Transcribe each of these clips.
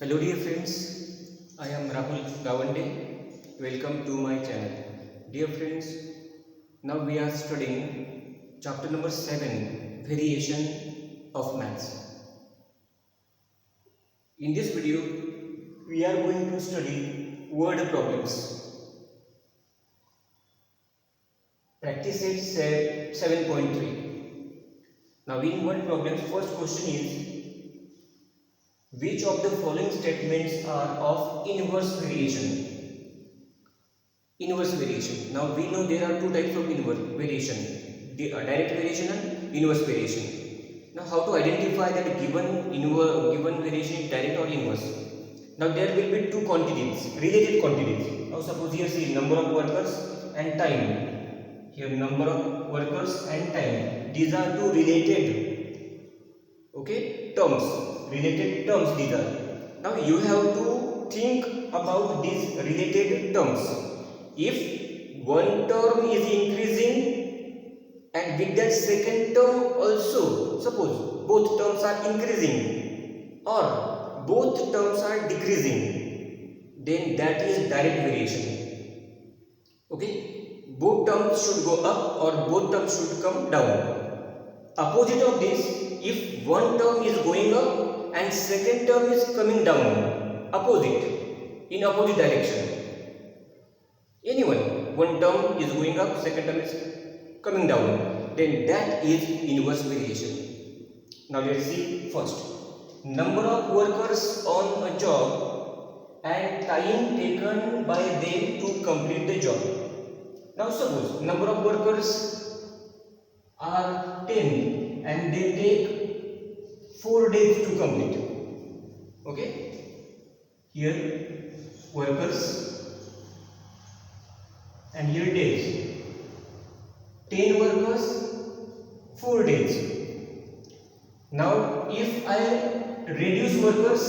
Hello dear friends, I am Rahul Gawande. Welcome to my channel. Dear friends, now we are studying chapter number 7, Variation of Maths. In this video, we are going to study word problems. Practice set 7.3. Now in word problems, first question is, which of the following statements are of inverse variation? Inverse variation. Now we know there are two types of inverse variation, direct variation and inverse variation. Now how to identify that given variation is direct or inverse? Now there will be two quantities, related quantities. Now suppose here see number of workers and time. Here number of workers and time. These are two related, okay, terms. Related terms these are. Now you have to think about these related terms. If one term is increasing and with that second term also, suppose both terms are increasing or both terms are decreasing, then that is direct variation. Okay, both terms should go up or both terms should come down. Opposite of this, if one term is going up and second term is coming down, in opposite direction. Anyone, one term is going up, second term is coming down, then that is inverse variation. Now let's see first. Number of workers on a job and time taken by them to complete the job. Now suppose number of workers are 10 and they take 4 days to complete. Okay, here workers and here days. 10 workers, 4 days. Now if I reduce workers,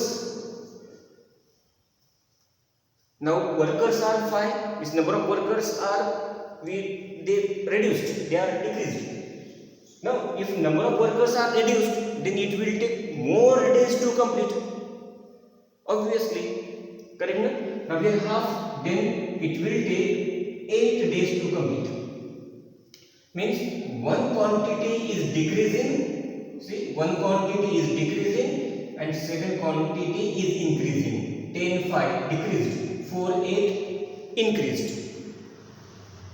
now workers are 5, this number of workers are they reduced, they are decreased. Now if number of workers are reduced, then it will take more days to complete. Obviously, correct na? Now we have half, then it will take 8 days to complete. Means one quantity is decreasing. See, one quantity is decreasing and second quantity is increasing. 10, 5 decreased, 4, 8 increased.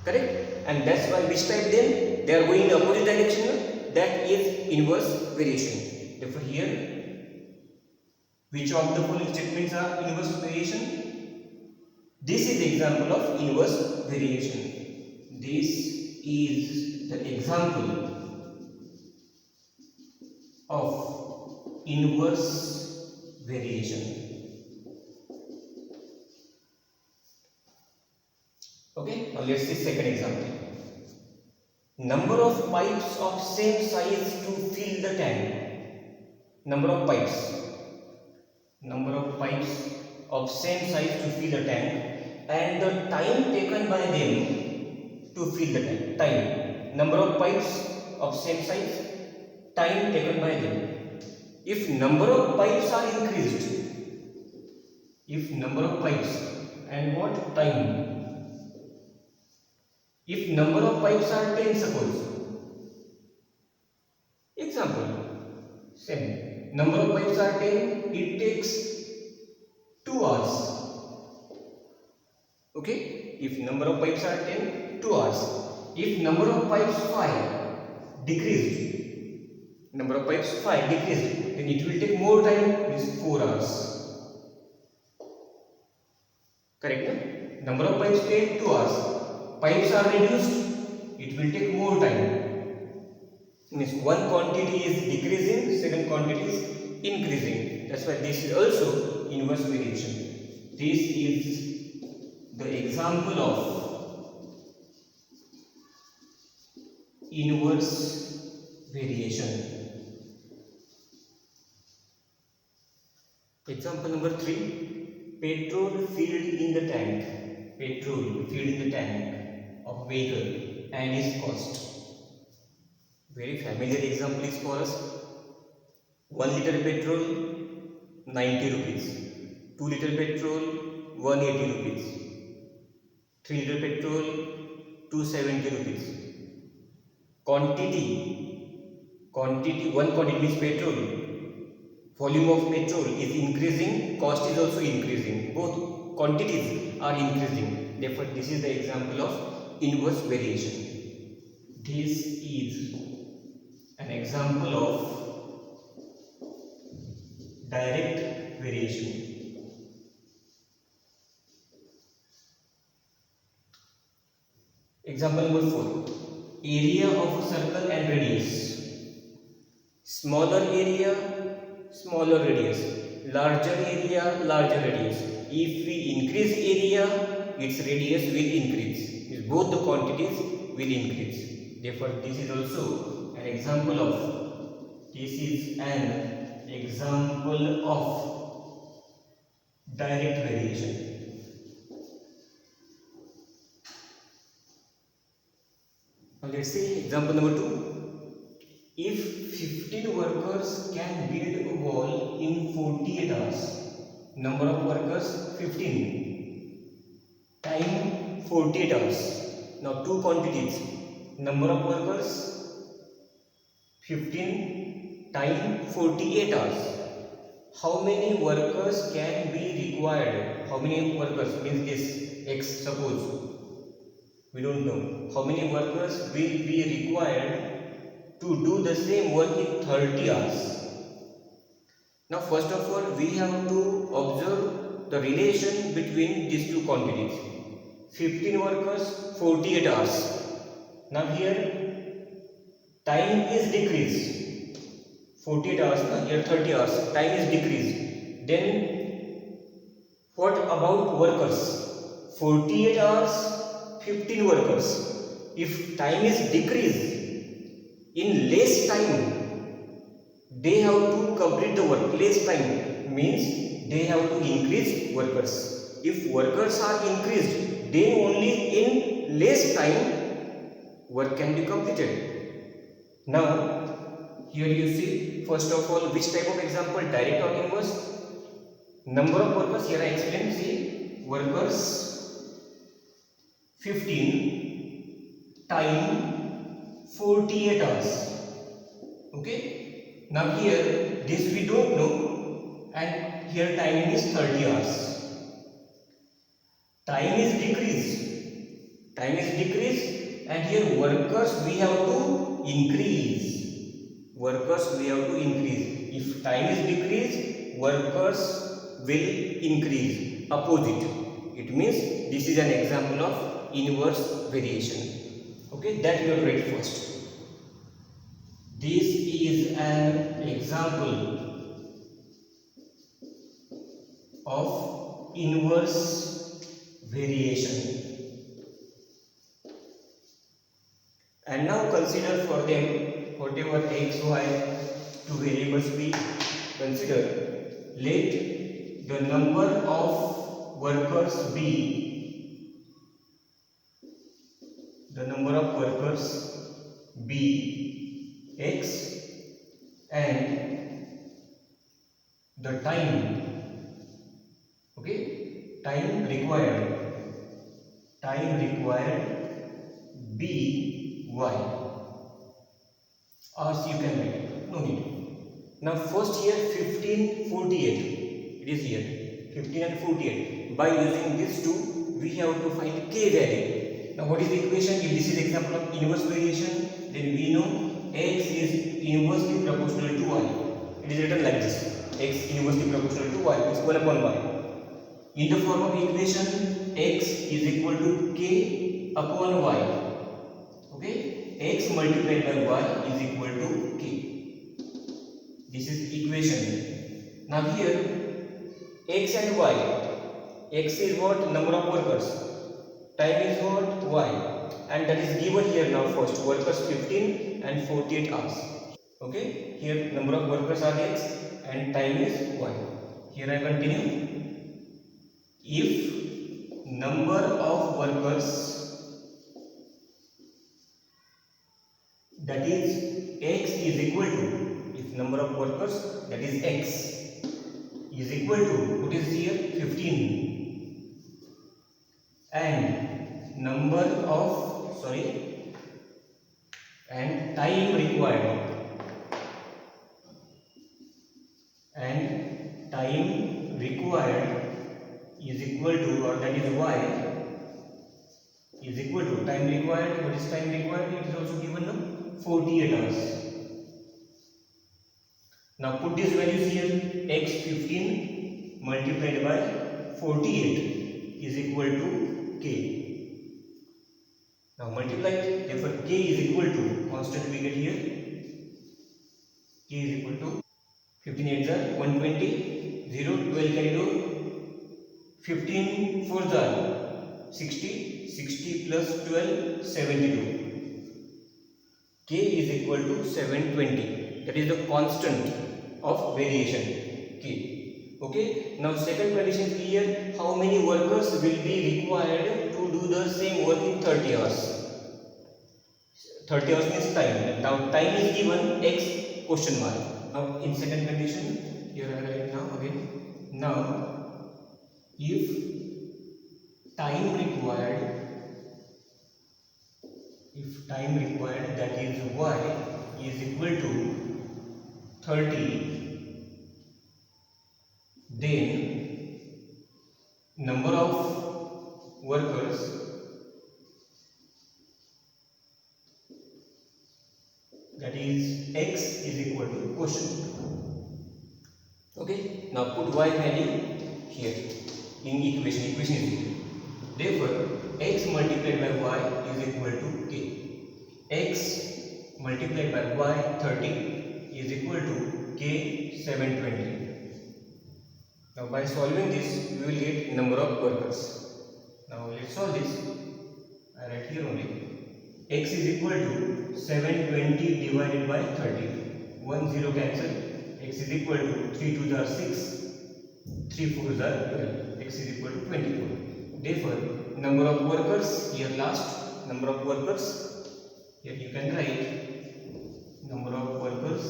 Correct? And that's why which type then? They are going in the opposite direction. That is inverse variation. Therefore here, which of the following statements are inverse variation? This is the example of inverse variation. This is the example of inverse variation. Okay, now let's see second example. Number of pipes of same size to fill the tank. Number of pipes of same size to fill the tank and the time taken by them to fill the tank. Time. Number of pipes of same size, time taken by them. If number of pipes are increased, if number of pipes and what time? If number of pipes are 10, suppose. Example, same. Number of pipes are 10, it takes 2 hours. Okay? If number of pipes are 10, 2 hours. If number of pipes 5 decreased, number of pipes 5 decreased, then it will take more time, means 4 hours. Correct? No? Number of pipes take 2 hours. Pipes are reduced, it will take more time. Means one quantity is decreasing, second quantity is increasing. That's why this is also inverse variation. This is the example of inverse variation. Example number 3. Petrol filled in the tank. Petrol filled in the tank of vehicle and its cost. Very familiar example is for us. 1 liter petrol 90 rupees. 2 liter petrol 180 rupees, 3 liter petrol 270 rupees. Quantity, one quantity means petrol, volume of petrol is increasing, cost is also increasing, both quantities are increasing. Therefore this is the example of inverse variation. This is an example of direct variation. Example number 4. Area of a circle and radius. Smaller area, smaller radius. Larger area, larger radius. If we increase area, its radius will increase. Both the quantities will increase. Therefore, this is also an example of direct variation. Now let's see example number 2. If 15 workers can build a wall in 48 hours, number of workers 15, time 48 hours. Now two quantities, number of workers 15, time 48 hours. How many workers can be required? How many workers means this X, suppose we don't know. How many workers will be required to do the same work in 30 hours? Now first of all we have to observe the relation between these two quantities. 15 workers, 48 hours. Now here time is decreased. 48 hours, here 30 hours, time is decreased. Then what about workers? 48 hours, 15 workers. If time is decreased, in less time they have to complete the work. Less time means they have to increase workers. If workers are increased, then only in less time work can be completed. Now here you see, first of all, which type of example, direct or inverse? Number of workers, here I explain. See, workers 15, time 48 hours. Okay, now here this we don't know, and here timing is 30 hours. Time is decreased, and here workers we have to increase. If time is decreased, workers will increase. Opposite. It means this is an example of inverse variation. Okay, that you will write first. This is an example of inverse variation. And now consider for them whatever x, y, two variables we consider. Let the number of workers be x and the time, okay, time required be y. Or you can write, no need. Now first here 15, 48, it is here 15 and 48. By using these two we have to find k value. Now what is the equation? If this is example of inverse variation, then we know x is inversely proportional to y. It is written like this, x inversely proportional to y, is 1 upon y. In the form of equation, x is equal to k upon y. Okay, x multiplied by y is equal to k. This is equation. Now here x and y, x is what? Number of workers. Time is what? Y. And that is given here. Now first, workers 15 and 48 hours. Okay, here number of workers are x and time is y. Here I continue. If number of workers, that is x, is equal to, if number of workers, that is x, is equal to, what is here, 15, and time required, is equal to, or that is y is equal to, time required, what is time required, it is also given now, 48 hours. Now put these values here, x 15 multiplied by 48 is equal to k. Now multiply it, therefore k is equal to, constant we get here, k is equal to 15 8s are 120, 0, 12 carried over, 15 4s are 60, 60 plus 12, 72. K is equal to 720. That is the constant of variation, K. Okay. Now second condition is here. How many workers will be required to do the same work in 30 hours? 30 hours means time. Now time is given x question mark. Now in second condition, here I write now again. Now if time required, that is y is equal to 30, then number of workers that is x is equal to quotient. Okay, now put y value here in equation is here. Therefore x multiplied by y is equal to k. X multiplied by y 30 is equal to k 720. Now by solving this we will get number of workers. Now let's solve this. I write here only x is equal to 720 divided by 30. 1 0 cancel. X is equal to 3 2s are 6, 3 4s are 12. X is equal to 24. Therefore number of workers here, last number of workers here you can write number of workers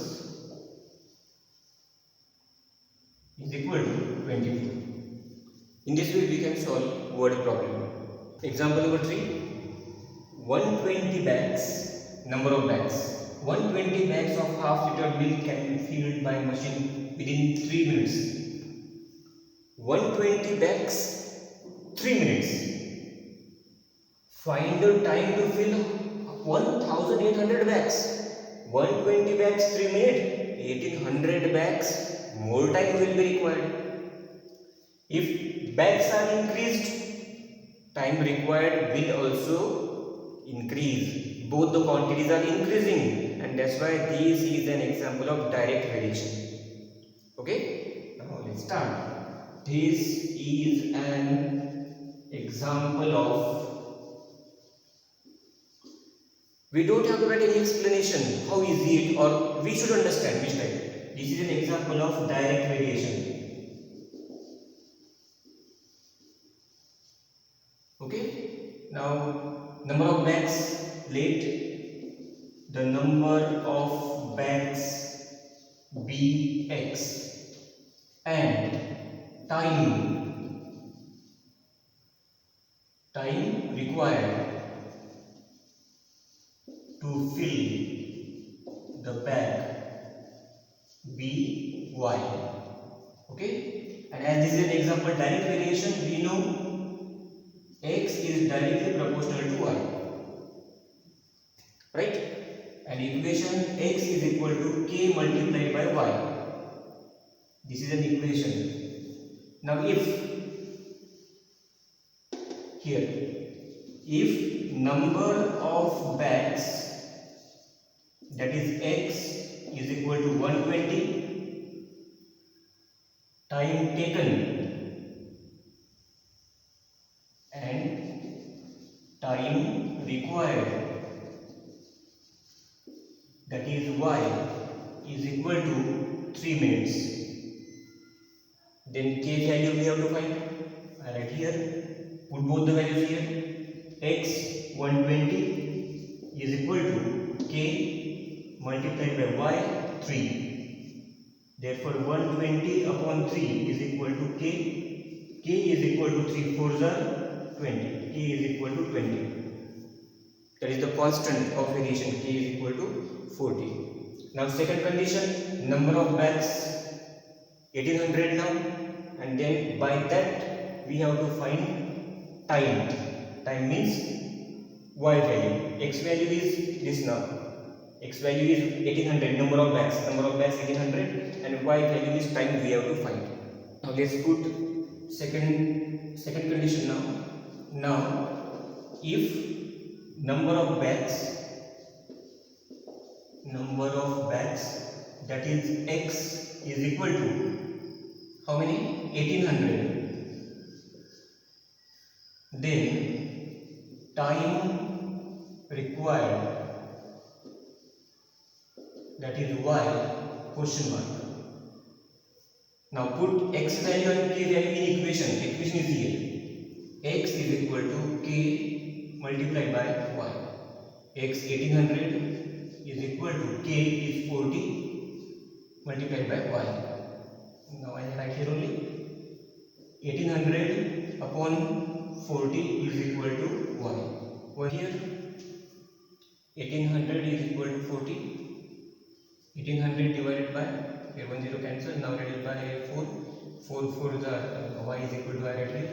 is equal to 24. In this way we can solve word problem. Example number 3. 120 bags, number of bags. 120 bags of half liter milk can be filled by machine within 3 minutes. 120 bags, 3 minutes. Find the time to fill 1800 bags. 120 bags 3 minutes, 1800 bags, more time will be required. If bags are increased, time required will also increase. Both the quantities are increasing, and that's why this is an example of direct variation. Okay, now let's start. This is an example of, we don't have to write any explanation how is it, or we should understand which type. This is an example of direct variation. Okay, now number of bags, let the number of bags be x and time required to fill the bag be y. Okay, and as this is an example direct variation, we know x is directly proportional to y, right? And equation x is equal to k multiplied by y. This is an equation. Now if here, if number of bags, that is x, is equal to 120, time taken and time required, that is y, is equal to 3 minutes, then k value we have to find. I write here, put both the values here. X 120 is equal to k multiplied by y 3. Therefore 120 upon 3 is equal to k. K is equal to 3 4s are 20. K is equal to 20. That is the constant of variation. K is equal to 40. Now second condition, number of bags 1800 now, and then by that we have to find time. Time means y value. X value is this now. X value is 1800, number of bags 1800, and y value is time we have to find. Now let's put second condition now. Now if number of bags that is x is equal to how many? 1800, then time required, that is y question mark. Now put x value and k value in equation. Equation is here. X is equal to k multiplied by y. X 1800 is equal to k is 40 multiplied by y. Now I write here only 1800 upon 40 is equal to y. Over here 1800 is equal to 40. 1800 divided by, here 1 0 cancel, now reduce by 4. 4 4 the y is equal to, I write here,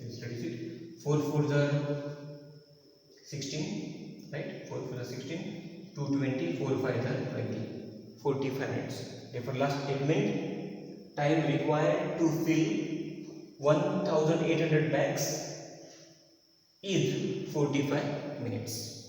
let's reduce it. 4 4 the 16, right? 4 4 the 16, 220, 4 5 the 20, 45 minutes. Therefore last statement, time required to fill 1800 bags is 45 minutes.